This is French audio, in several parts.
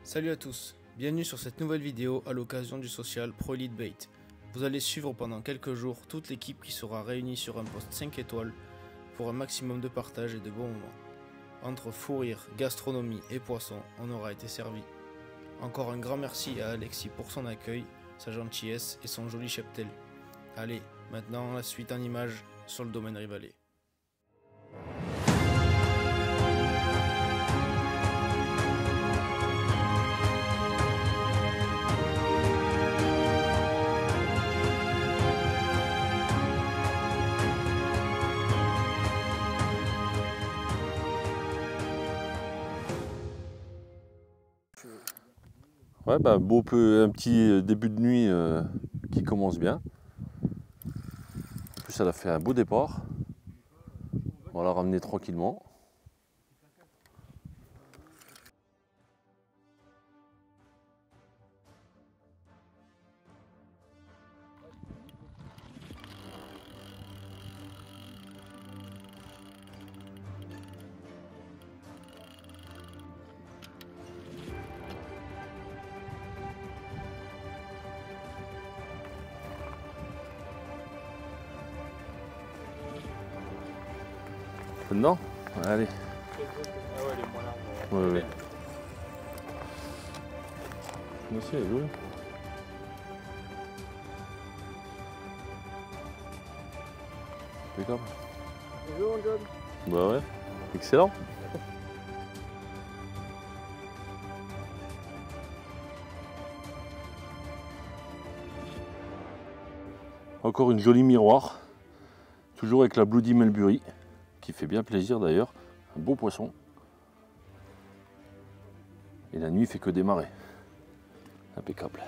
Salut à tous, bienvenue sur cette nouvelle vidéo à l'occasion du social Pro Elite Bait. Vous allez suivre pendant quelques jours toute l'équipe qui sera réunie sur un poste 5 étoiles pour un maximum de partage et de bons moments. Entre fou rire, gastronomie et poissons, on aura été servi. Encore un grand merci à Alexis pour son accueil, sa gentillesse et son joli cheptel. Allez, maintenant la suite en images sur le domaine Rivalet. Ouais, un petit début de nuit qui commence bien. En plus, elle a fait un beau départ. On va la ramener tranquillement. Dedans? Allez. Ah ouais, elle est moins large. Ouais. Aussi, elle est jolie. Impeccable. Bonjour John. Bah ouais, excellent. Encore une jolie miroir, toujours avec la Bloody Mulberry, qui fait bien plaisir d'ailleurs, un beau poisson. Et la nuit fait que démarrer. Impeccable.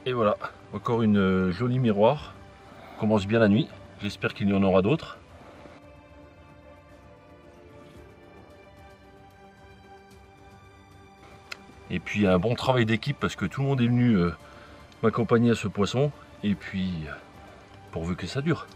Et voilà, encore une jolie miroir. On commence bien la nuit, j'espère qu'il y en aura d'autres. Et puis un bon travail d'équipe parce que tout le monde est venu m'accompagner à ce poisson. Et puis pourvu que ça dure.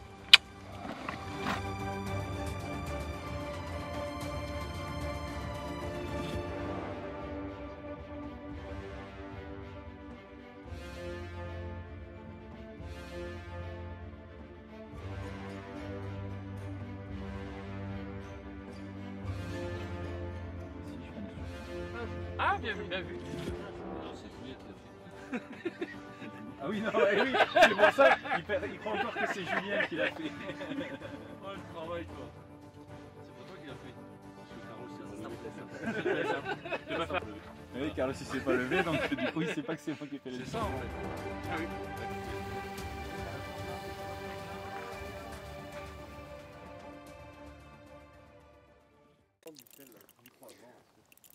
Ah, bien vu, bien vu. Ah oui, non, oui, c'est pour ça, il croit encore que c'est Julien qui l'a fait. Oh le travail toi. C'est pas toi qui l'a fait. Parce que Carlos s'est relevé. Oui, Carlos il s'est pas levé, donc du coup il sait pas que c'est moi qui ai fait les. C'est ça en fait. Ah oui.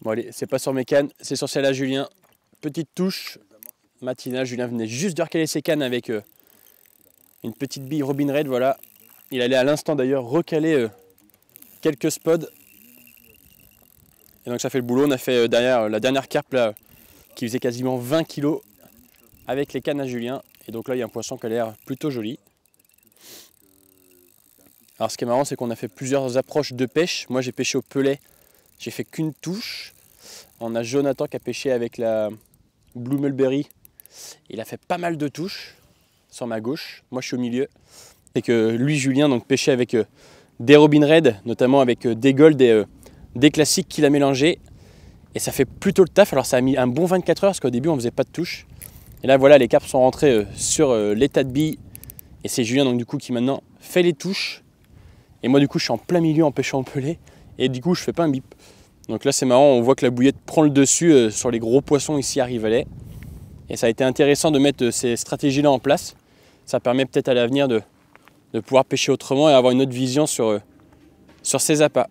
Bon allez, c'est pas sur mes cannes, c'est sur celle à Julien. Petite touche matinale, Julien venait juste de recaler ses cannes avec une petite bille Robin Red, voilà. Il allait à l'instant d'ailleurs recaler quelques spots. Et donc ça fait le boulot, on a fait derrière la dernière carpe là, qui faisait quasiment 20 kg avec les cannes à Julien. Et donc là il y a un poisson qui a l'air plutôt joli. Alors ce qui est marrant c'est qu'on a fait plusieurs approches de pêche. Moi j'ai pêché au pelet. J'ai fait qu'une touche. On a Jonathan qui a pêché avec la Blue Mulberry. Il a fait pas mal de touches sur ma gauche. Moi je suis au milieu. Et que lui, Julien, donc pêchait avec des Robin Red, notamment avec des Gold, des classiques qu'il a mélangés. Et ça fait plutôt le taf. Alors ça a mis un bon 24 heures parce qu'au début on faisait pas de touches. Et là voilà, les carpes sont rentrées sur l'état de bille. Et c'est Julien donc du coup qui maintenant fait les touches. Et moi du coup je suis en plein milieu en pêchant au pelé. Et du coup je fais pas un bip. Donc là c'est marrant, on voit que la bouillette prend le dessus sur les gros poissons ici à Rivalet. Et ça a été intéressant de mettre ces stratégies là en place. Ça permet peut-être à l'avenir de de pouvoir pêcher autrement et avoir une autre vision sur ces appâts.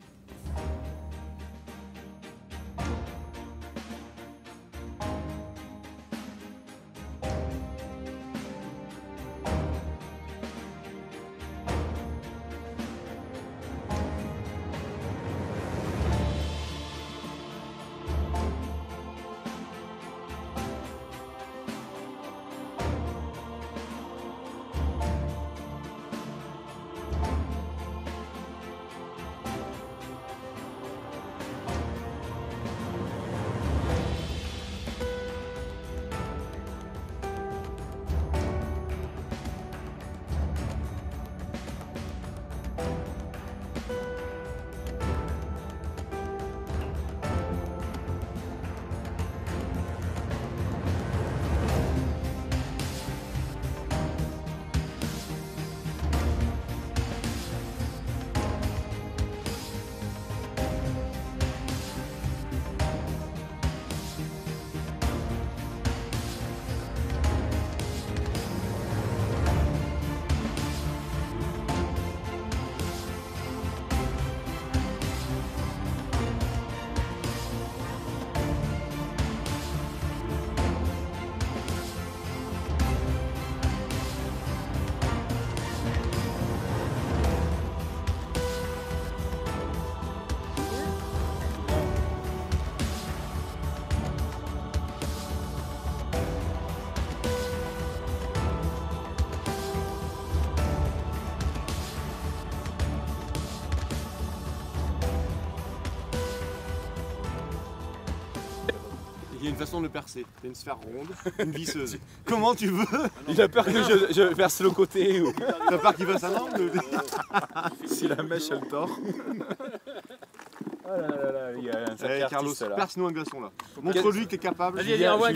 Il y a une façon de le percer. T'as une sphère ronde, une visseuse. Comment tu veux? Il a peur que je verse le côté. Ou... T'as peur qu'il fasse un angle? Si la mèche elle tord. Oh là là là, il y a un sacré Carlos, artiste là. perce-nous un glaçon là. Montre-lui que t'es capable. Vas-y, envoie.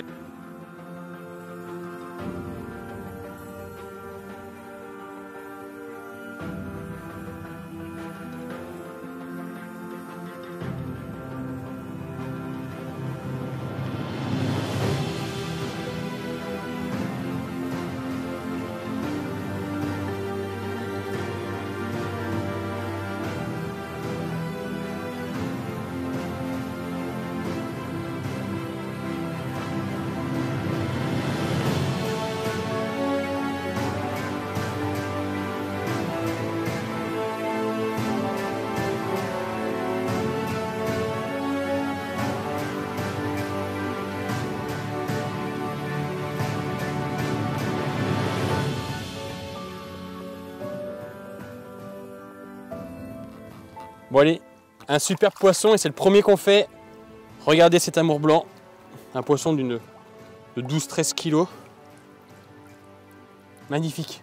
Bon allez, un super poisson et c'est le premier qu'on fait. Regardez cet amour blanc. Un poisson de 12-13 kilos. Magnifique.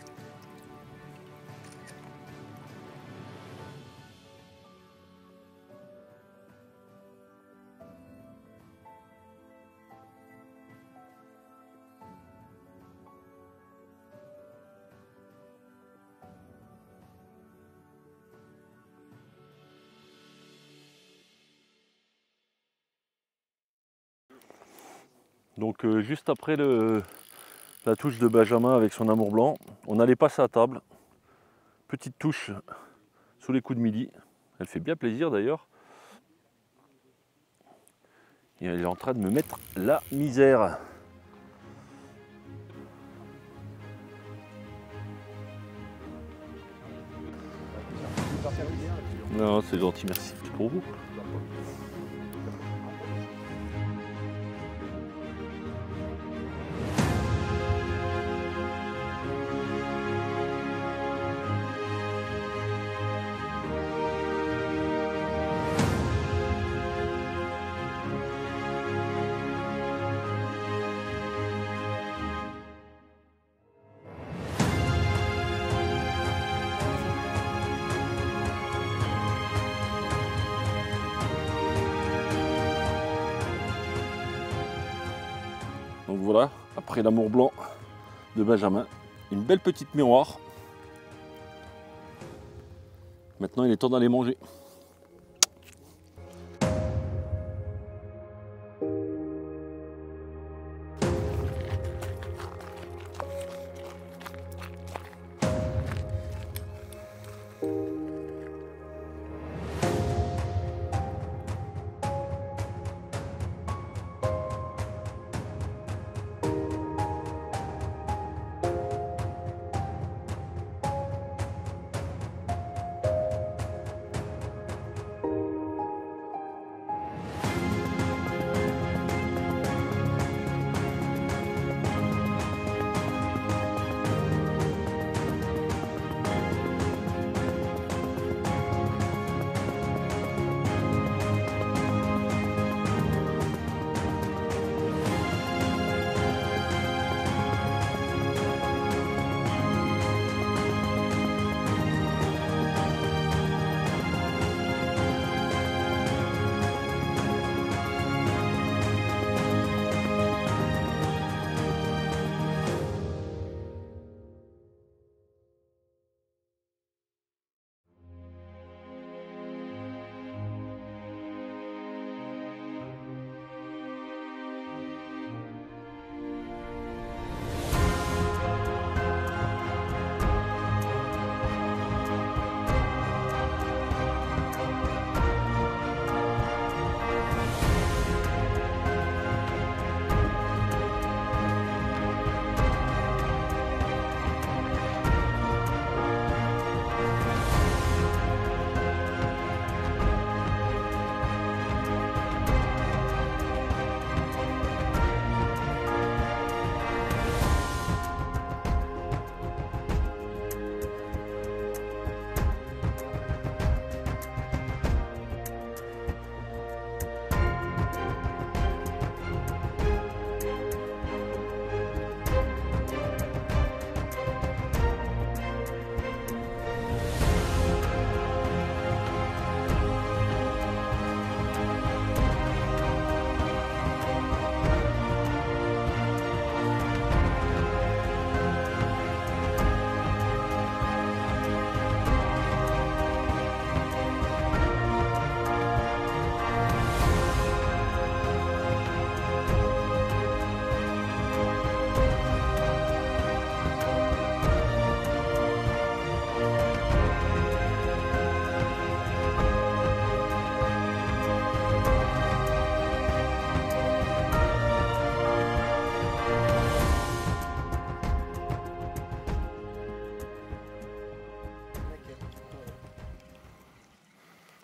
Donc juste après la touche de Benjamin avec son amour blanc, on allait passer à table. Petite touche sous les coups de midi. Elle fait bien plaisir d'ailleurs. Et elle est en train de me mettre la misère. Non, c'est gentil, merci. C'est pour vous. Donc voilà, après l'amour blanc de Benjamin, une belle petite miroir. Maintenant il est temps d'aller manger.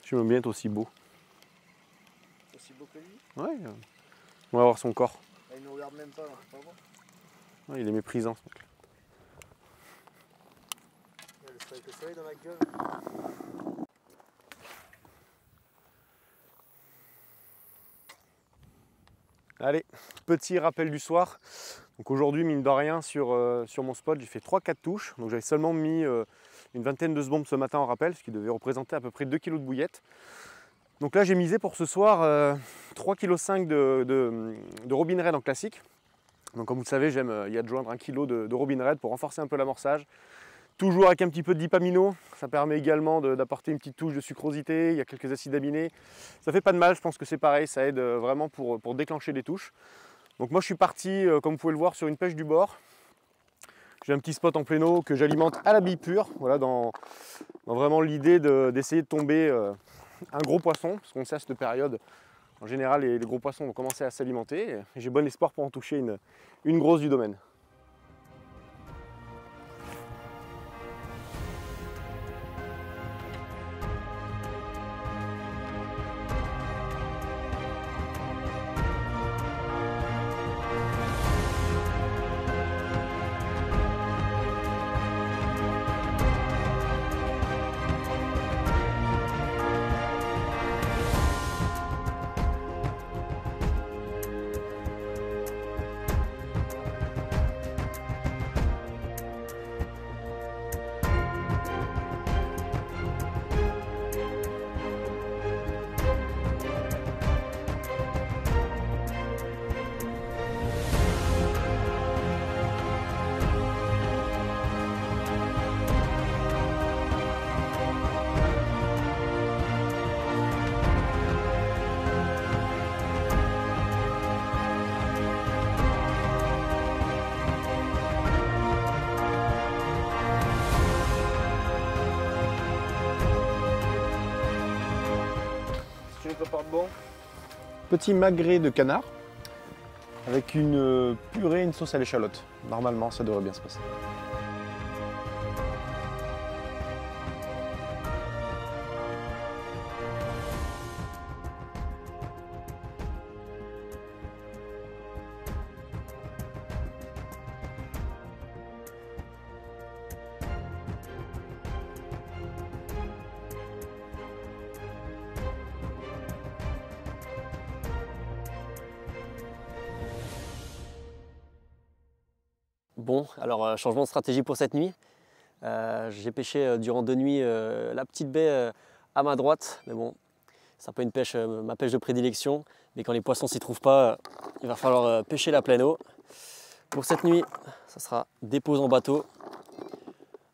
Tu m'aimes bien être aussi beau. Aussi beau que lui. Ouais. On va voir son corps. Il nous regarde même pas, là. Pas bon. Ouais, il est méprisant ce mec. Il y a le soleil dans la gueule. Allez, petit rappel du soir. Donc aujourd'hui, mine de rien, sur mon spot, j'ai fait 3-4 touches. Donc j'avais seulement mis une vingtaine de secondes ce matin en rappel, ce qui devait représenter à peu près 2 kg de bouillette. Donc là, j'ai misé pour ce soir 3,5 kg de Robin Red en classique. Donc comme vous le savez, j'aime y adjoindre 1 kg de Robin Red pour renforcer un peu l'amorçage. Toujours avec un petit peu de dipamino, ça permet également d'apporter une petite touche de sucrosité, il y a quelques acides aminés. Ça fait pas de mal, je pense que c'est pareil, ça aide vraiment pour déclencher des touches. Donc moi je suis parti, comme vous pouvez le voir, sur une pêche du bord. J'ai un petit spot en plein eau que j'alimente à la bille pure, voilà, dans vraiment l'idée d'essayer de tomber un gros poisson, parce qu'on sait à cette période, en général les gros poissons vont commencer à s'alimenter, et j'ai bon espoir pour en toucher une grosse du domaine. Petit magret de canard avec une purée et une sauce à l'échalote. Normalement, ça devrait bien se passer. Bon, alors changement de stratégie pour cette nuit. J'ai pêché durant 2 nuits la petite baie à ma droite, mais bon, c'est un peu une pêche, ma pêche de prédilection. Mais quand les poissons s'y trouvent pas, il va falloir pêcher la pleine eau. Pour cette nuit, ça sera dépose en bateau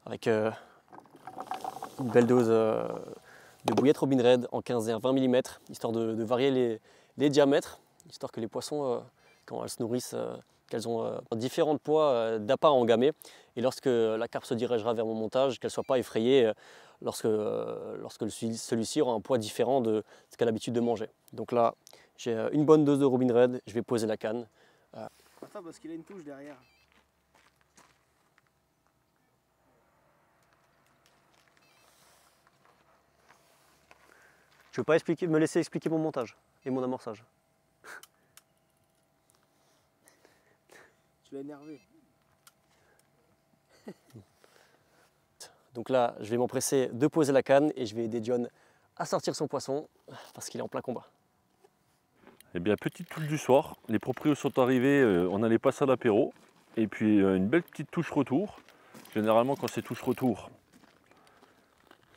avec une belle dose de bouillette Robin Red en 15 et 20 mm, histoire de varier les diamètres, histoire que les poissons, quand elles se nourrissent, qu'elles ont différents poids d'appât à engamer. Et lorsque la carpe se dirigera vers mon montage, qu'elle ne soit pas effrayée lorsque celui-ci aura un poids différent de ce qu'elle a l'habitude de manger. Donc là, j'ai une bonne dose de Robin Red, je vais poser la canne. Attends, parce qu'il a une touche derrière. Je ne veux pas me laisser expliquer mon montage et mon amorçage. Tu l'as énervé. Donc là, je vais m'empresser de poser la canne et je vais aider John à sortir son poisson parce qu'il est en plein combat. Eh bien, petite touche du soir. Les proprios sont arrivés, on allait passer à l'apéro. Et puis une belle petite touche retour. Généralement, quand c'est touche retour,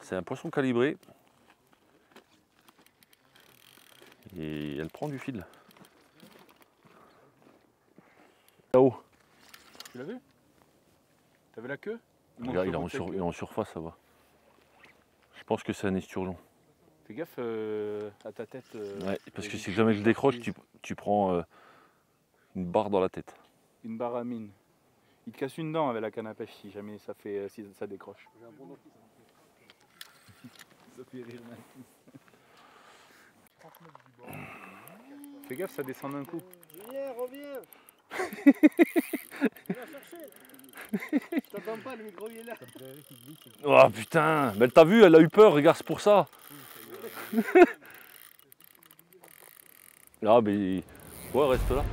c'est un poisson calibré. Et elle prend du fil. Là-haut. Tu l'as vu? T'avais la queue? Regarde, il est en surface, ça va. Je pense que c'est un esturgeon. Fais gaffe à ta tête. Ouais, parce que si jamais je décroche, tu prends une barre dans la tête. Une barre à mine. Il te casse une dent avec la canne à pêche si jamais ça décroche. Ça fait rire même. Fais gaffe, ça descend d'un coup. Julien, reviens. Viens chercher. Je t'entends pas, le micro il est là. Oh putain, mais t'as vu, elle a eu peur, regarde, c'est pour ça. Ah, mais ouais, reste là.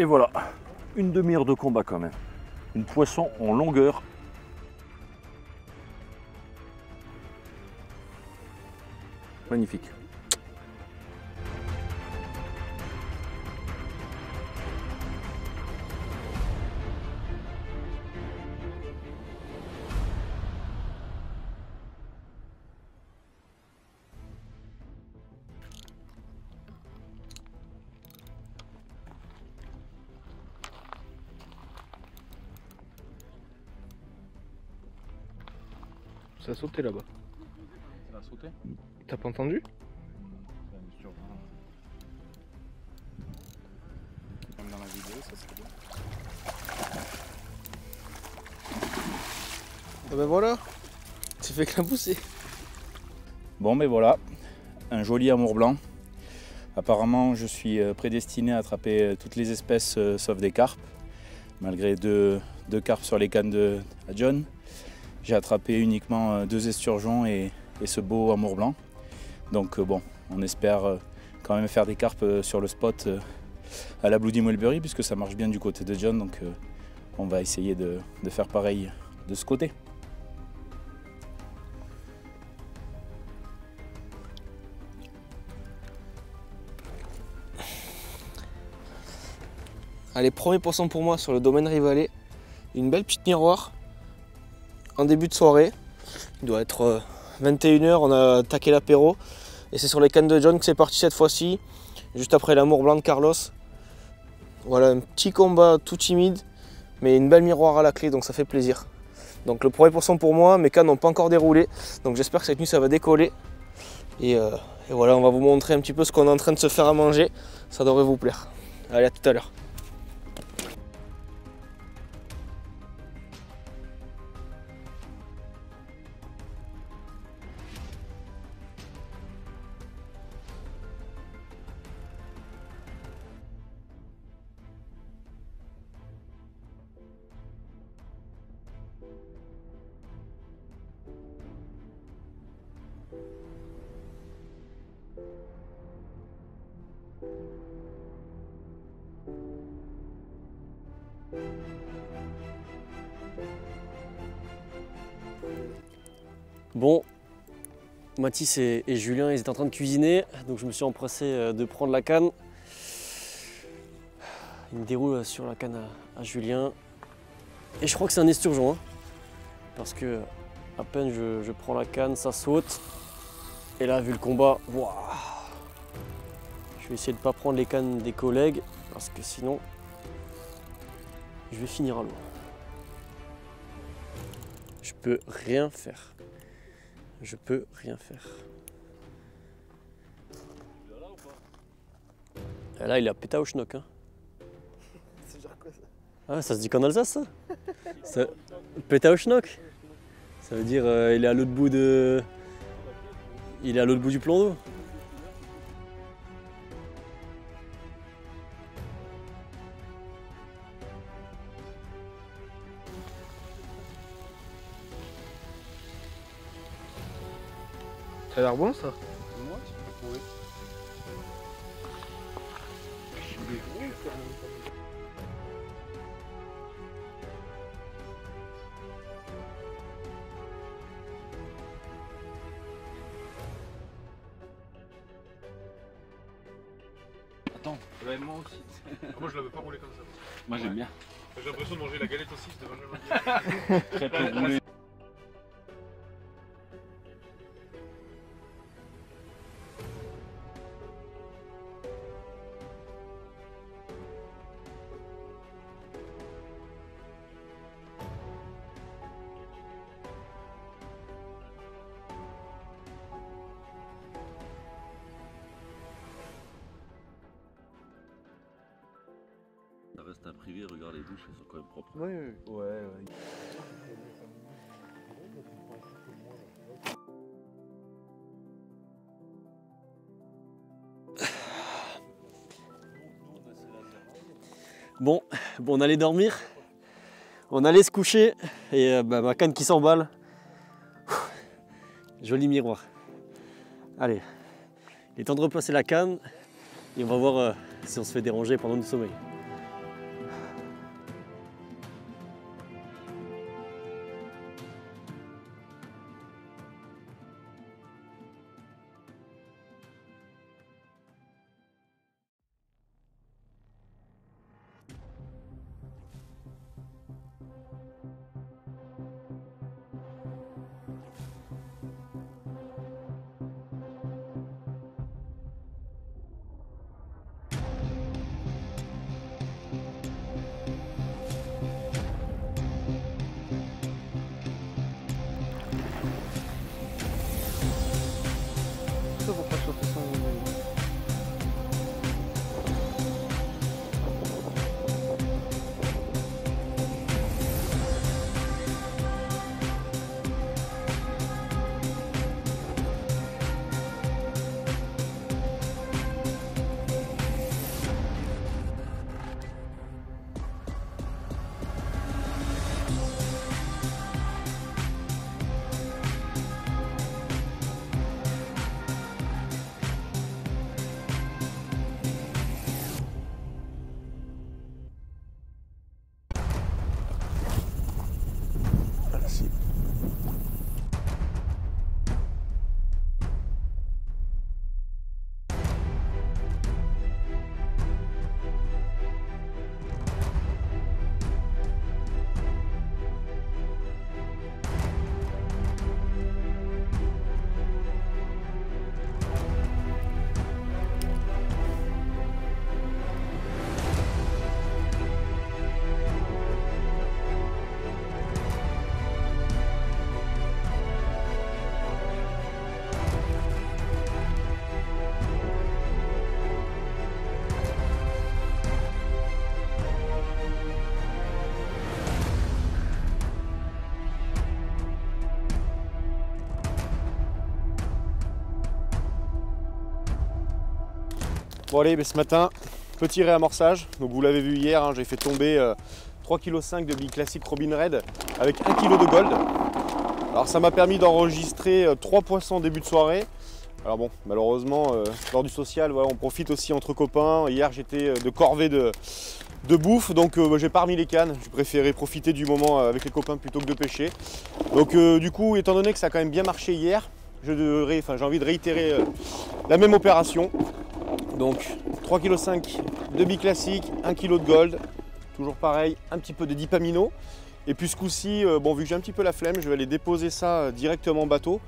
Et voilà, une demi-heure de combat quand même. Une poisson en longueur. Magnifique. Ça a sauté là-bas. Ça a sauté. T'as pas entendu? Comme dans la vidéo, ça serait bien. Ah ben voilà, tu fais qu'un Bon ben voilà, un joli amour blanc. Apparemment je suis prédestiné à attraper toutes les espèces sauf des carpes. Malgré deux carpes sur les cannes à John. J'ai attrapé uniquement 2 esturgeons et ce beau amour blanc. Donc bon, on espère quand même faire des carpes sur le spot à la Bloody Mulberry puisque ça marche bien du côté de John. Donc on va essayer de faire pareil de ce côté. Allez, premier poisson pour moi sur le domaine Rivalet. Une belle petite miroir en début de soirée. Il doit être 21 h, on a attaqué l'apéro. Et c'est sur les cannes de John que c'est parti cette fois-ci. Juste après l'amour blanc de Carlos. Voilà, un petit combat tout timide, mais une belle miroir à la clé, donc ça fait plaisir. Donc le premier poisson pour moi, mes cannes n'ont pas encore déroulé. Donc j'espère que cette nuit ça va décoller. Et voilà, on va vous montrer un petit peu ce qu'on est en train de se faire à manger. Ça devrait vous plaire. Allez, à tout à l'heure. Bon, Mathis et Julien, ils étaient en train de cuisiner, donc je me suis empressé de prendre la canne. Il me déroule sur la canne à Julien. Et je crois que c'est un esturgeon, hein, parce que à peine je prends la canne, ça saute. Et là, vu le combat, waouh, je vais essayer de ne pas prendre les cannes des collègues, parce que sinon, je vais finir à l'eau. Je peux rien faire. Je peux rien faire. Et là, il a péta au schnock. Hein. C'est genre quoi ça? Ah, ça se dit qu'en Alsace, ça péta au schnock. Ça veut dire il est à l'autre bout de. Il est à l'autre bout du plan d'eau. Ça a l'air bon ça? Moi, tu peux trouver. Attends, Ouais, moi aussi. Moi, je l'avais pas roulé comme ça. moi j'aime bien. J'ai l'impression de manger la galette aussi, c'était vachement bien. Très peu roulé. ta privée, regarde les douches, elles sont quand même propres. Oui, oui. Ouais. Bon, on allait dormir, on allait se coucher et ma canne qui s'emballe. Joli miroir. Allez, il est temps de replacer la canne et on va voir si on se fait déranger pendant notre sommeil. Bon allez, ce matin, petit réamorçage. Donc vous l'avez vu hier, hein, j'ai fait tomber 3,5 kg de billes classiques Robin Red avec 1 kg de gold. Alors ça m'a permis d'enregistrer 3 poissons en début de soirée. Alors bon, malheureusement, lors du social, voilà, on profite aussi entre copains. Hier j'étais de corvée de bouffe, donc j'ai pas remis les cannes. J'ai préféré profiter du moment avec les copains plutôt que de pêcher. Donc du coup, étant donné que ça a quand même bien marché hier, j'ai envie de réitérer la même opération. Donc 3,5 kg de billes classiques, 1 kg de gold, toujours pareil, un petit peu de dipamino. Et puis ce coup-ci, bon, vu que j'ai un petit peu la flemme, je vais aller déposer ça directement en bateau.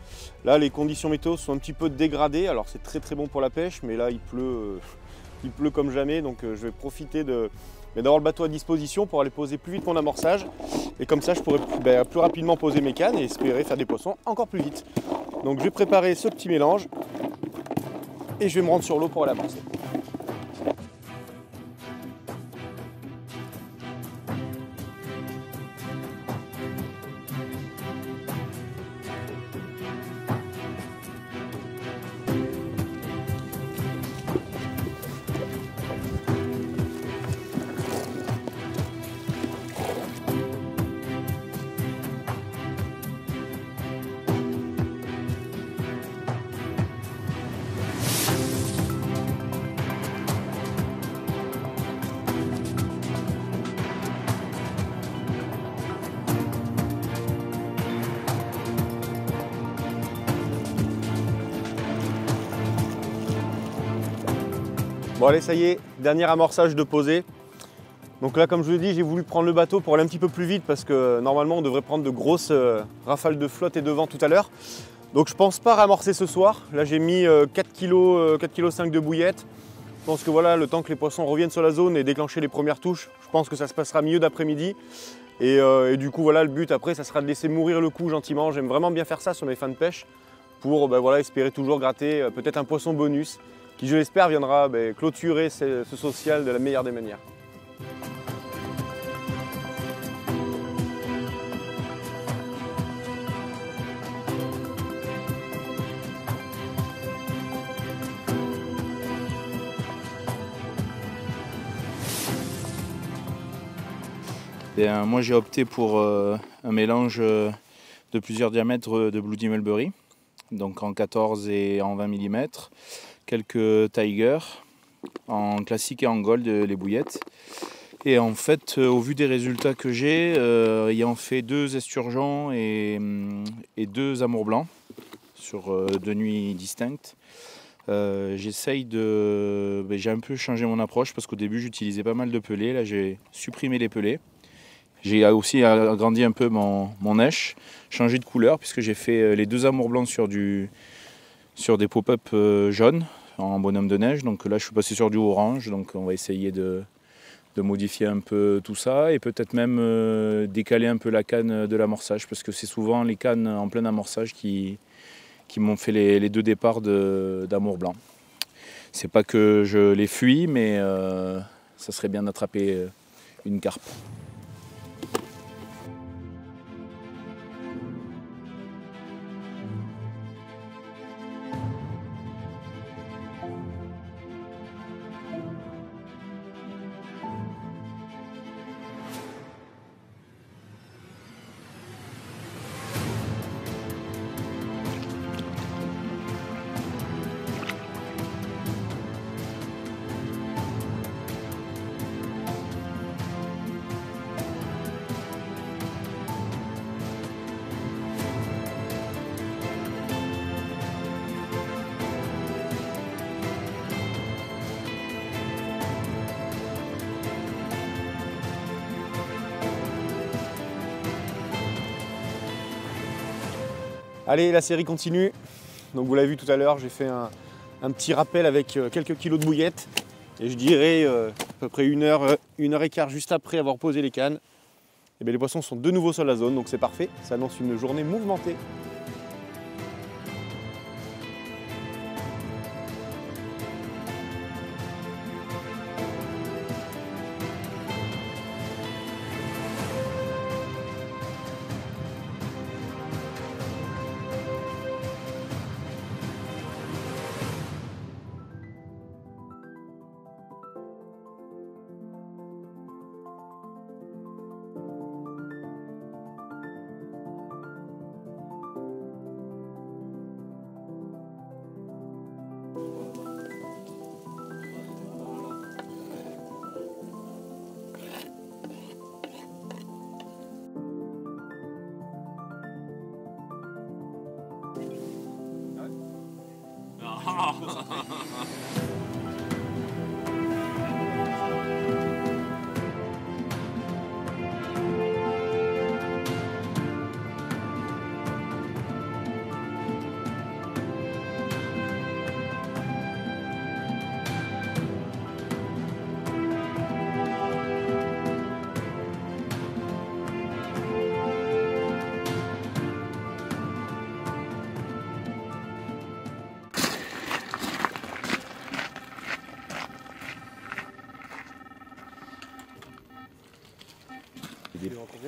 Là, les conditions météo sont un petit peu dégradées, alors c'est très bon pour la pêche, mais là il pleut comme jamais, donc je vais profiter d'avoir le bateau à disposition pour aller poser plus vite mon amorçage. Et comme ça, je pourrai plus rapidement poser mes cannes et espérer faire des poissons encore plus vite. Donc je vais préparer ce petit mélange et je vais me rendre sur l'eau pour aller amorcer. Bon allez, ça y est, dernier amorçage de posée. Donc là, comme je vous l'ai dit, j'ai voulu prendre le bateau pour aller un petit peu plus vite parce que normalement on devrait prendre de grosses rafales de flotte et de vent tout à l'heure. Donc je pense pas ramorcer ce soir. Là j'ai mis 4,5 kg de bouillettes. Je pense que voilà, le temps que les poissons reviennent sur la zone et déclencher les premières touches, je pense que ça se passera mieux d'après-midi. Et du coup voilà, le but après ça sera de laisser mourir le coup gentiment. J'aime vraiment bien faire ça sur mes fins de pêche pour voilà, espérer toujours gratter peut-être un poisson bonus qui, je l'espère, viendra clôturer ce social de la meilleure des manières. Moi j'ai opté pour un mélange de plusieurs diamètres de Bloody Mulberry, donc en 14 et en 20 mm, quelques Tiger en classique et en gold, les bouillettes. Et en fait, au vu des résultats que j'ai, ayant fait 2 esturgeons et 2 amours blancs sur 2 nuits distinctes, j'essaye de... j'ai un peu changé mon approche parce qu'au début j'utilisais pas mal de pelés, là j'ai supprimé les pelés. J'ai aussi agrandi un peu mon neige, changé de couleur puisque j'ai fait les 2 amours blancs sur des pop-up jaunes en bonhomme de neige. Donc là je suis passé sur du orange, donc on va essayer de modifier un peu tout ça et peut-être même décaler un peu la canne de l'amorçage parce que c'est souvent les cannes en plein amorçage qui m'ont fait les 2 départs d'amour blanc. C'est pas que je les fuis, mais ça serait bien d'attraper une carpe. Allez, la série continue. Donc vous l'avez vu tout à l'heure, j'ai fait un petit rappel avec quelques kilos de bouillettes. Et je dirais à peu près 1 heure et quart juste après avoir posé les cannes. Et bien les poissons sont de nouveau sur la zone, donc c'est parfait. Ça annonce une journée mouvementée.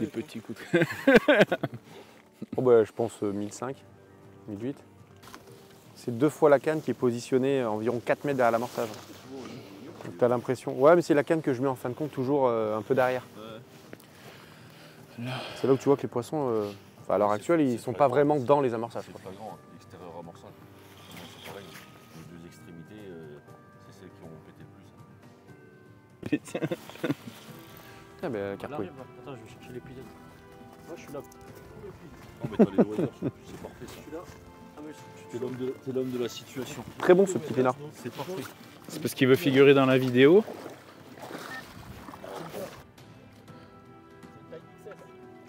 Des petits coups. Oh bah, je pense 1005, 1008. C'est 2 fois la canne qui est positionnée à environ 4 mètres derrière l'amorçage. Donc tu as l'impression. Ouais, mais c'est la canne que je mets en fin de compte toujours un peu derrière. C'est là où tu vois que les poissons, à l'heure actuelle, ils ne sont pas vraiment dans les amorçages. C'est pas grand, l'extérieur amorçage. C'est pareil. Les 2 extrémités, c'est celles qui ont pété le plus. Ah ben, carpouille. Attends, je vais chercher les pilotes. Moi, je suis là. Non, mais t'as les loisirs, c'est parfait ça. T'es l'homme de la situation. Très bon ce petit pinard. C'est parfait. C'est parce qu'il veut figurer dans la vidéo.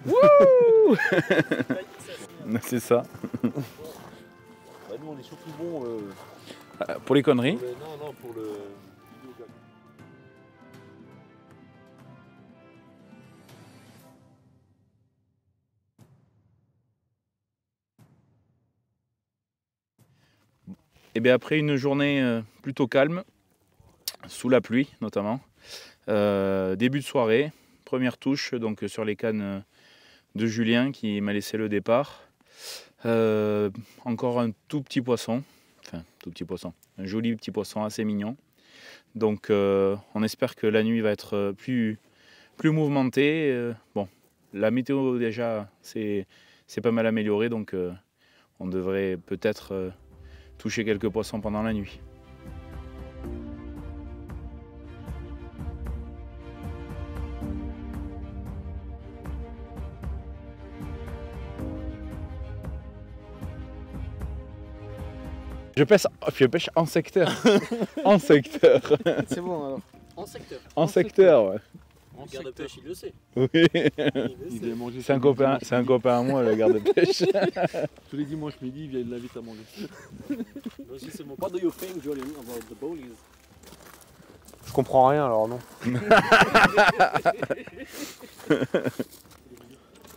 Wouh. C'est ça. Bah, nous on est surtout bons Pour les conneries. non, pour le... Et bien après une journée plutôt calme, sous la pluie notamment, début de soirée, première touche donc sur les cannes de Julien qui m'a laissé le départ. Encore un tout petit poisson, un joli petit poisson assez mignon. Donc on espère que la nuit va être plus plus mouvementé. Bon, la météo déjà c'est pas mal amélioré, donc on devrait peut-être toucher quelques poissons pendant la nuit. Je pêche en secteur. En secteur. C'est bon alors. En secteur. En secteur, ouais. Le garde-pêche, il le sait. Oui. Il le sait. C'est un copain à moi, le garde-pêche. Tous les dimanches midi, il l'invite à manger. Moi aussi, c'est bon. What do you think, Julian, about the bowlies? Je comprends rien alors non.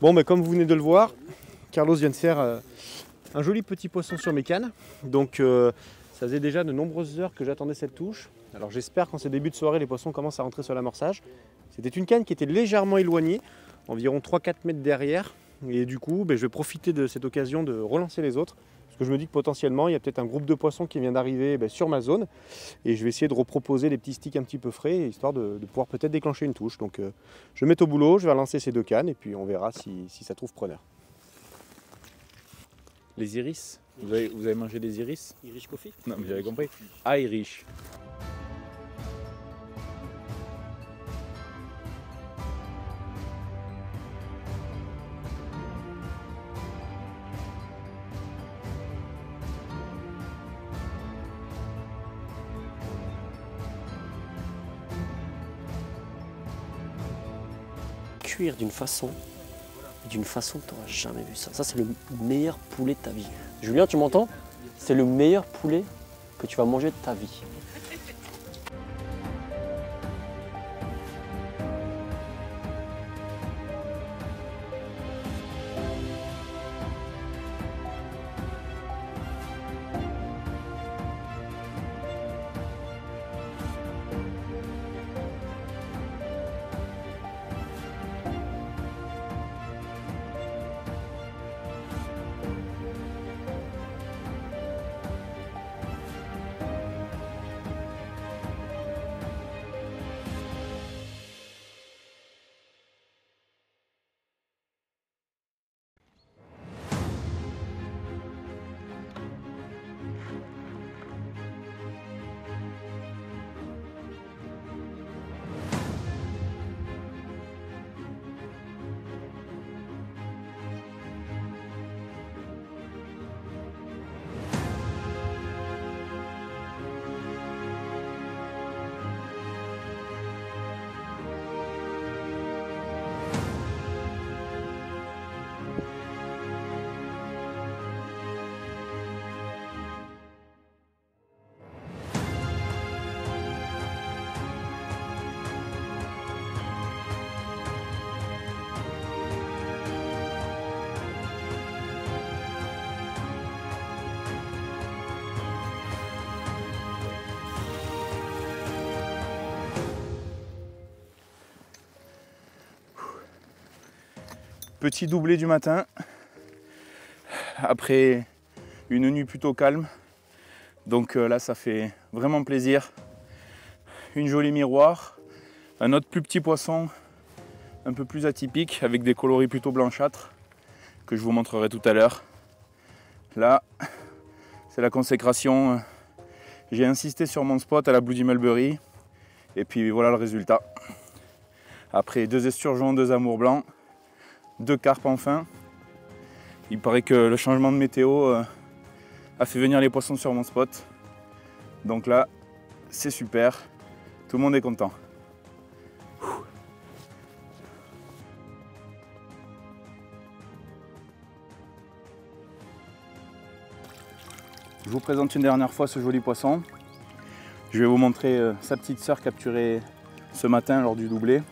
Bon, mais comme vous venez de le voir, Carlos vient de faire un joli petit poisson sur mes cannes. Donc ça faisait déjà de nombreuses heures que j'attendais cette touche. Alors j'espère qu'en ce début de soirée, les poissons commencent à rentrer sur l'amorçage. C'était une canne qui était légèrement éloignée, environ 3-4 mètres derrière. Et du coup, je vais profiter de cette occasion de relancer les autres. Parce que je me dis que potentiellement, il y a peut-être un groupe de poissons qui vient d'arriver sur ma zone. Et je vais essayer de reproposer des petits sticks un petit peu frais, histoire de pouvoir peut-être déclencher une touche. Donc je vais mettre au boulot, je vais relancer ces deux cannes et puis on verra si ça trouve preneur. Les iris, vous avez mangé des iris? Irish coffee? Non, mais j'avais compris. Irish. Cuire d'une façon que tu n'auras jamais vu ça. Ça, c'est le meilleur poulet de ta vie. Julien, tu m'entends? C'est le meilleur poulet que tu vas manger de ta vie. Petit doublé du matin, après une nuit plutôt calme. Donc là, ça fait vraiment plaisir. Une jolie miroir, un autre plus petit poisson, un peu plus atypique, avec des coloris plutôt blanchâtres, que je vous montrerai tout à l'heure. Là, c'est la consécration. J'ai insisté sur mon spot à la Bloody Mulberry, et puis voilà le résultat. Après 2 esturgeons, 2 amours blancs, 2 carpes enfin. Il paraît que le changement de météo a fait venir les poissons sur mon spot. Donc là, c'est super. Tout le monde est content. Je vous présente une dernière fois ce joli poisson. Je vais vous montrer sa petite sœur capturée ce matin lors du doublé.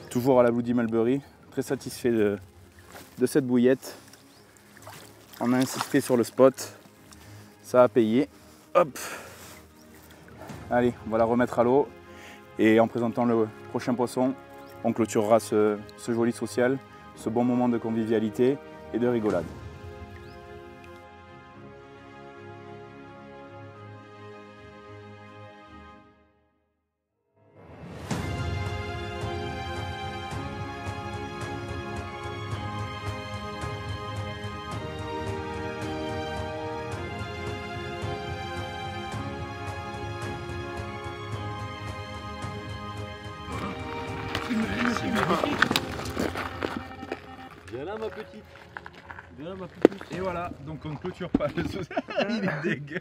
Toujours à la Bloody Mulberry, très satisfait de cette bouillette. On a insisté sur le spot, ça a payé. Hop. Allez, on va la remettre à l'eau. Et en présentant le prochain poisson, on clôturera ce joli social, ce bon moment de convivialité et de rigolade. Viens là ma petite. Viens là ma petite. Et voilà, donc on ne clôture pas le social. Il est dégueu.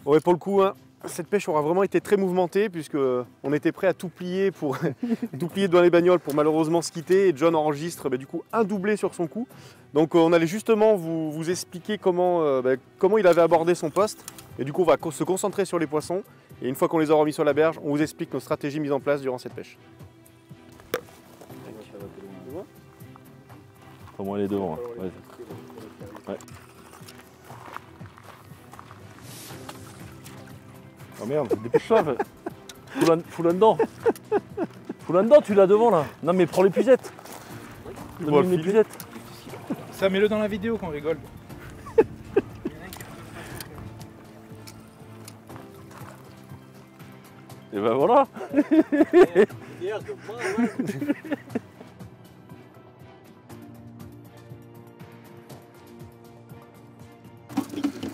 Ouais, pour le coup, hein, cette pêche aura vraiment été très mouvementée puisque on était prêt à tout plier pour tout plier devant les bagnoles pour malheureusement se quitter. Et John enregistre du coup un doublé sur son coup. Donc on allait justement vous expliquer comment il avait abordé son poste. Et du coup, on va se concentrer sur les poissons. Et une fois qu'on les aura mis sur la berge, on vous explique nos stratégies mises en place durant cette pêche. Comment elle est devant. Ouais. Ouais. Oh merde, dépêche-toi. Fous-la dedans. Fous-la dedans, tu l'as devant là. Non mais prends l'épuisette. Donne-lui une épuisette. Ça, mets-le dans la vidéo qu'on rigole. Et ben voilà.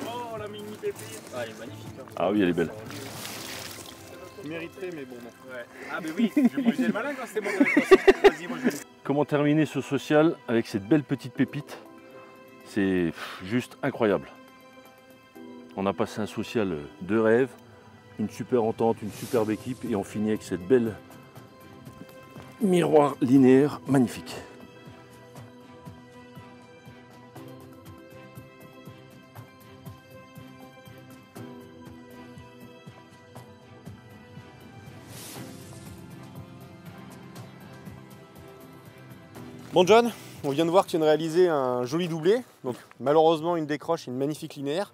Oh, la mini pépite. Ah, elle est magnifique. Hein. Ah oui, elle est belle. Tu mériterais, mais bon, non. Ouais. Ah, mais oui, je me disais le malin quand c'était mon poisson. Vas-y, moi je vais. Comment terminer ce social avec cette belle petite pépite? C'est juste incroyable. On a passé un social de rêve, une super entente, une superbe équipe et on finit avec cette belle miroir linéaire magnifique. Bon John, on vient de voir que tu viens de réaliser un joli doublé. Donc malheureusement une décroche et une magnifique linéaire.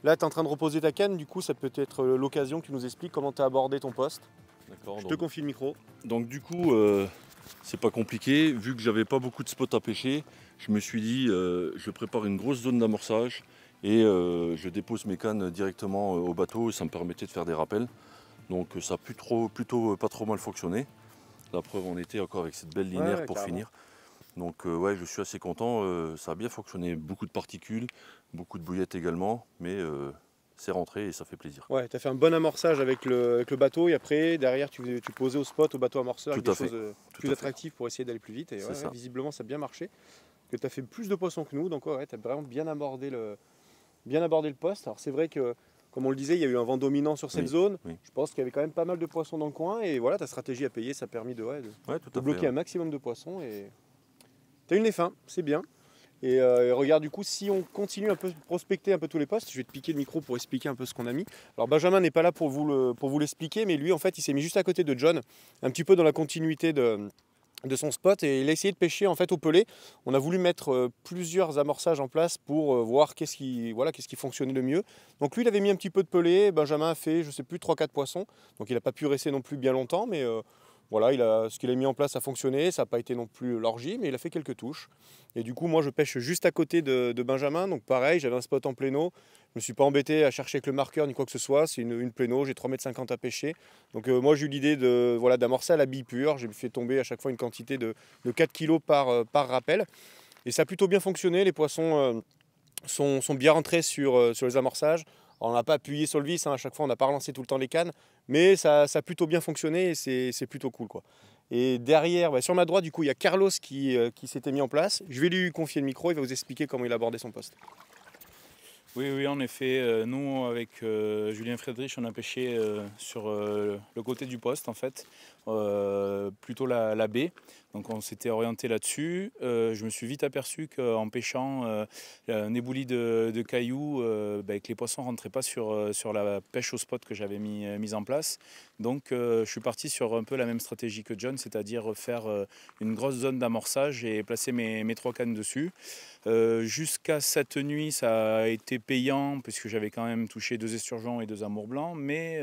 Là tu es en train de reposer ta canne, du coup ça peut être l'occasion que tu nous expliques comment tu as abordé ton poste. D'accord. Je te confie le micro. Donc du coup, c'est pas compliqué. Vu que j'avais pas beaucoup de spots à pêcher, je me suis dit, je prépare une grosse zone d'amorçage et je dépose mes cannes directement au bateau et ça me permettait de faire des rappels. Donc ça a plutôt pas trop mal fonctionné. La preuve en était encore avec cette belle linéaire pour carrément. finir. Donc ouais, je suis assez content. Ça a bien fonctionné. Beaucoup de particules, beaucoup de bouillettes également, mais c'est rentré et ça fait plaisir. Ouais, tu as fait un bon amorçage avec le bateau et après, derrière, tu posais au spot, au bateau amorceur, avec Tout à des fait. choses Tout plus à fait. attractives pour essayer d'aller plus vite. Et C'est ça. visiblement, ça a bien marché. Que tu as fait plus de poissons que nous, donc ouais, tu as vraiment bien abordé le poste. Alors c'est vrai que, comme on le disait, il y a eu un vent dominant sur cette Oui, zone. oui. Je pense qu'il y avait quand même pas mal de poissons dans le coin. Et voilà, ta stratégie a payé, ça a permis de Ouais, tout de à bloquer fait. un maximum de poissons. Et tu as une les fins, c'est bien. Et regarde du coup, si on continue un peu prospecter un peu tous les postes, je vais te piquer le micro pour expliquer un peu ce qu'on a mis. Alors Benjamin n'est pas là pour vous l'expliquer, mais lui en fait il s'est mis juste à côté de John, un petit peu dans la continuité de son spot, et il a essayé de pêcher en fait au pelé. On a voulu mettre plusieurs amorçages en place pour voir qu'est-ce qui fonctionnait le mieux. Donc lui il avait mis un petit peu de pelé, Benjamin a fait je sais plus 3-4 poissons, donc il n'a pas pu rester non plus bien longtemps, mais voilà, ce qu'il a mis en place a fonctionné, ça n'a pas été non plus l'orgie, mais il a fait quelques touches. Et du coup, moi, je pêche juste à côté de Benjamin, donc pareil, j'avais un spot en pléno. Je ne me suis pas embêté à chercher avec le marqueur ni quoi que ce soit, c'est une pléno, j'ai 3,50 m à pêcher. Donc moi, j'ai eu l'idée d'amorcer à la bille pure, j'ai fait tomber à chaque fois une quantité de 4 kg par rappel. Et ça a plutôt bien fonctionné, les poissons sont bien rentrés sur les amorçages. Alors, on n'a pas appuyé sur le vis, hein, à chaque fois on n'a pas relancé tout le temps les cannes, mais ça a plutôt bien fonctionné et c'est plutôt cool, quoi. Et derrière, sur ma droite, du coup, il y a Carlos qui s'était mis en place. Je vais lui confier le micro, il va vous expliquer comment il a abordé son poste. Oui, en effet, nous avec Julien Friedrich, on a pêché sur le côté du poste en fait, plutôt la baie. Donc on s'était orienté là-dessus. Je me suis vite aperçu qu'en pêchant un éboulis de cailloux, que les poissons ne rentraient pas sur la pêche au spot que j'avais mise en place. Donc je suis parti sur un peu la même stratégie que John, c'est-à-dire faire une grosse zone d'amorçage et placer mes 3 cannes dessus. Jusqu'à cette nuit, ça a été payant puisque j'avais quand même touché 2 esturgeons et 2 amours blancs, mais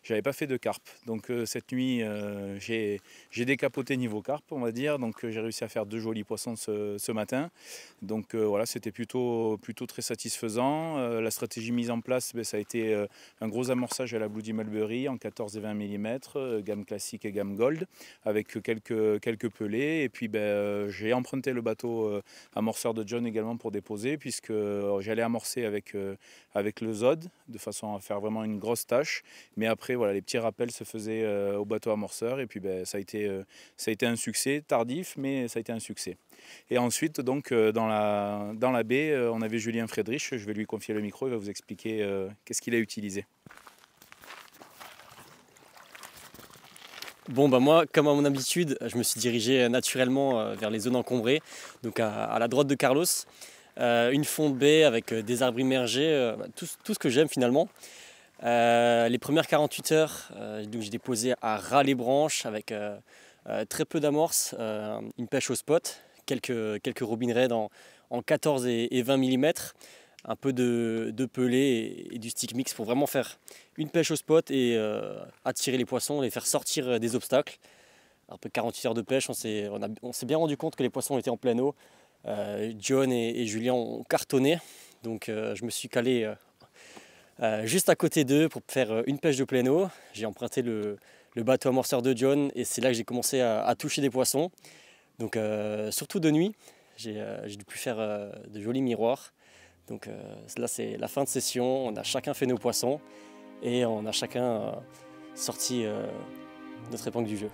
j'avais pas fait de carpe. Donc cette nuit, j'ai décapoté niveau carpe. on va dire. Donc j'ai réussi à faire 2 jolis poissons ce matin. Donc voilà, c'était plutôt très satisfaisant. La stratégie mise en place, ça a été un gros amorçage à la Bloody Mulberry en 14 et 20 mm, gamme classique et gamme gold, avec quelques pelés. Et puis j'ai emprunté le bateau amorceur de John également pour déposer, puisque j'allais amorcer avec le Zod, de façon à faire vraiment une grosse tâche. Mais après, voilà, les petits rappels se faisaient au bateau amorceur. Et puis ça a été un succès tardif, mais ça a été un succès. Et ensuite, donc, dans la baie, on avait Julien Friedrich. Je vais lui confier le micro, il va vous expliquer qu'est-ce qu'il a utilisé. Bon, bah moi, comme à mon habitude, je me suis dirigé naturellement vers les zones encombrées, donc à la droite de Carlos. Une fond de baie avec des arbres immergés, tout ce que j'aime finalement. Les premières 48 heures, donc j'ai déposé à ras les branches avec très peu d'amorce, une pêche au spot, quelques robin raids en 14 et 20 mm, un peu de pelé et du stick mix pour vraiment faire une pêche au spot et attirer les poissons, les faire sortir des obstacles. Après 48 heures de pêche, on s'est bien rendu compte que les poissons étaient en pleine eau. John et Julien ont cartonné, donc je me suis calé juste à côté d'eux pour faire une pêche de pleine eau. J'ai emprunté le bateau amorceur de John et c'est là que j'ai commencé à toucher des poissons. Donc surtout de nuit, j'ai pu faire de jolis miroirs. Donc là c'est la fin de session, on a chacun fait nos poissons et on a chacun sorti notre épingle du jeu.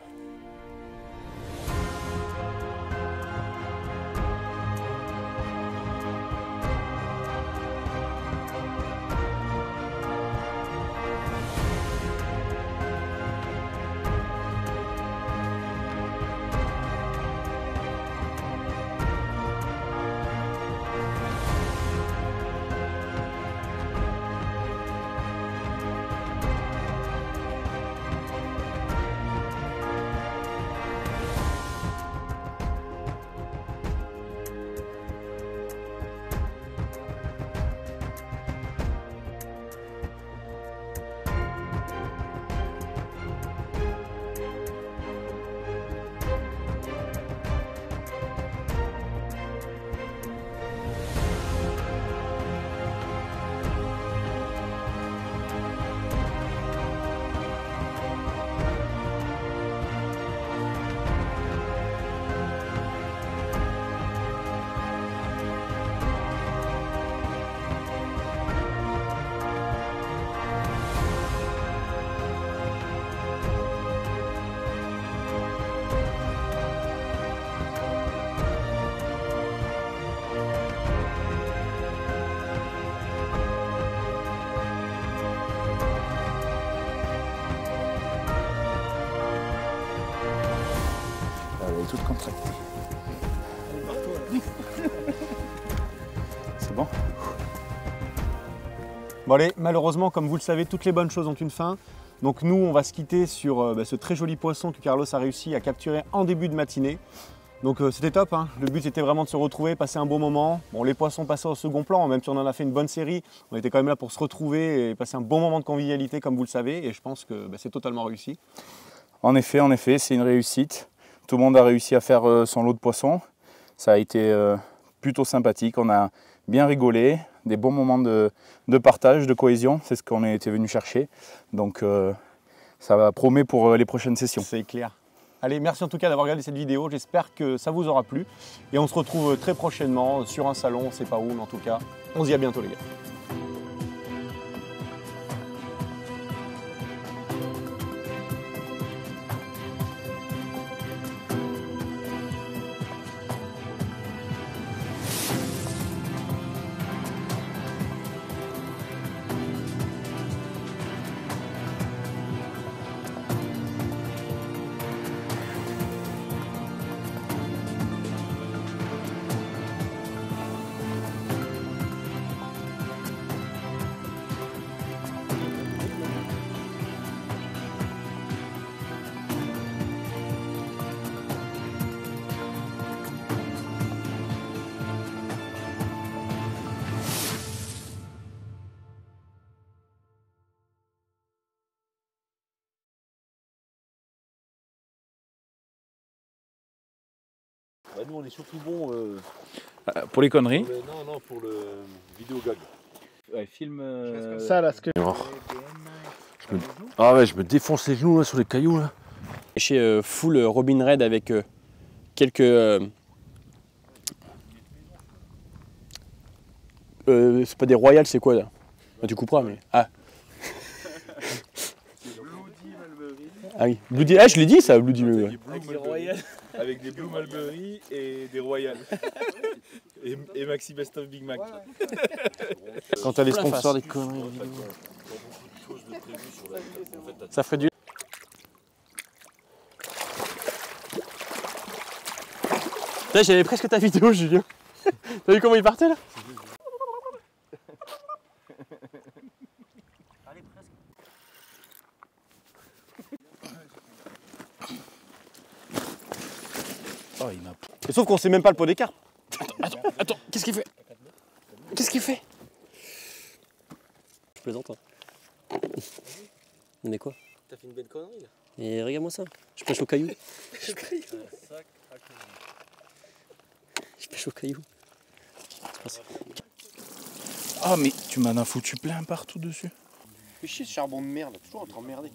Toute contractée. C'est bon? Bon allez, malheureusement, comme vous le savez, toutes les bonnes choses ont une fin. Donc nous, on va se quitter sur ce très joli poisson que Carlos a réussi à capturer en début de matinée. Donc c'était top, hein. Le but était vraiment de se retrouver, passer un bon moment. Bon, les poissons passaient au second plan, même si on en a fait une bonne série, on était quand même là pour se retrouver et passer un bon moment de convivialité, comme vous le savez, et je pense que c'est totalement réussi. En effet, c'est une réussite. Tout le monde a réussi à faire son lot de poissons. Ça a été plutôt sympathique. On a bien rigolé, des bons moments de partage, de cohésion. C'est ce qu'on était venu chercher. Donc ça promet pour les prochaines sessions. C'est clair. Allez, merci en tout cas d'avoir regardé cette vidéo. J'espère que ça vous aura plu. Et on se retrouve très prochainement sur un salon, on ne sait pas où, mais en tout cas, on se dit à bientôt les gars. Bah, nous on est surtout bon Pour les conneries. non, pour le vidéo gag. Ouais, film. Ça là, ce que. Ah ouais, je me défonce les genoux là, sur les cailloux là. Chez full Robin Red avec quelques. C'est pas des royales, c'est quoi là? Ah, tu couperas, mais. Ah! Ah oui, Bloody. Ah, je l'ai dit ça, Bloody Mulberry. Avec des Blue Mulberry et des Royal. et Maxi Best of Big Mac. Quand t'as des Plein sponsors, face. des conneries. Ça ferait du. Putain, j'avais presque ta vidéo, Julien. T'as vu comment il partait là? Oh, il m'a. Et sauf qu'on sait même pas le pot des carpes. Attends, qu'est-ce qu'il fait? Qu'est-ce qu'il fait? Je plaisante. Hein. Mais quoi? T'as fait une belle connerie là. Et regarde-moi ça. Je pêche au caillou. Je pêche au caillou. Ah, mais tu m'en as foutu plein partout dessus. Fais chier ce charbon de merde, toujours en train d'emmerder.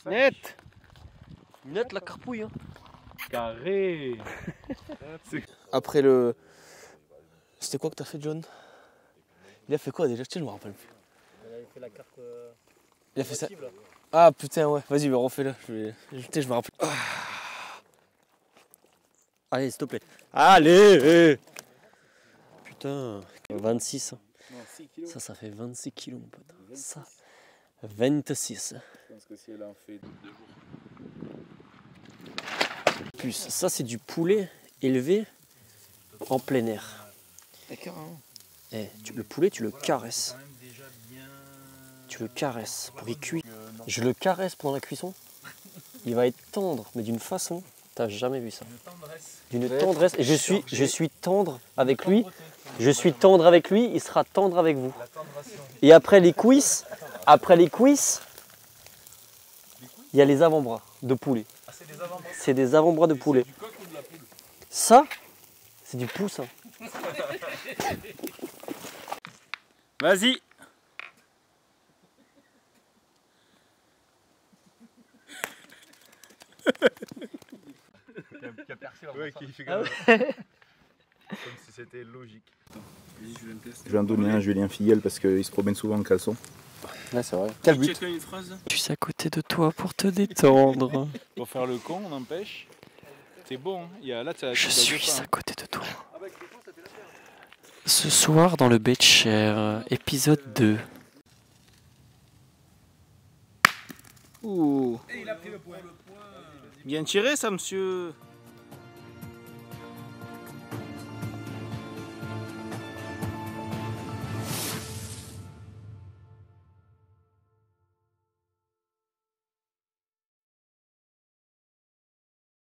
Net. Net la carpouille. Hein. Carré. Après le. C'était quoi que t'as fait, John? Il a fait quoi déjà? Je me rappelle plus. Il avait fait la carpe. Il a fait ça. Ah putain, ouais, vas-y, refais-le. Putain, je me rappelle. Allez, s'il te plaît. Allez. Putain. 26. Hein. Ça fait 26 kilos, mon pote. Ça. 26. Je pense que si elle en fait 2 jours. Plus, ça c'est du poulet élevé en plein air. Le poulet, tu le caresses. Tu le caresses pour qu'il cuise. Je le caresse pendant la cuisson. Il va être tendre, mais d'une façon, t'as jamais vu ça. D'une tendresse. Et je suis tendre avec lui. Je suis tendre avec lui, il sera tendre avec vous. Et après les cuisses, il y a les avant-bras de poulet. C'est des avant-bras de poulet. Ça, c'est du poussin. Vas-y. Ouais, qui fait comme si c'était logique. Je vais en donner un à Julien Filleul parce qu'il se promène souvent en caleçon. Ouais, c'est vrai. Quel but? Une phrase. Je suis à côté de toi pour te détendre. Pour faire le con, on empêche. C'est bon, hein. Là, Je suis à côté de toi. Ce soir dans le Beach-Share, épisode 2. Ouh. Bien tiré ça, monsieur.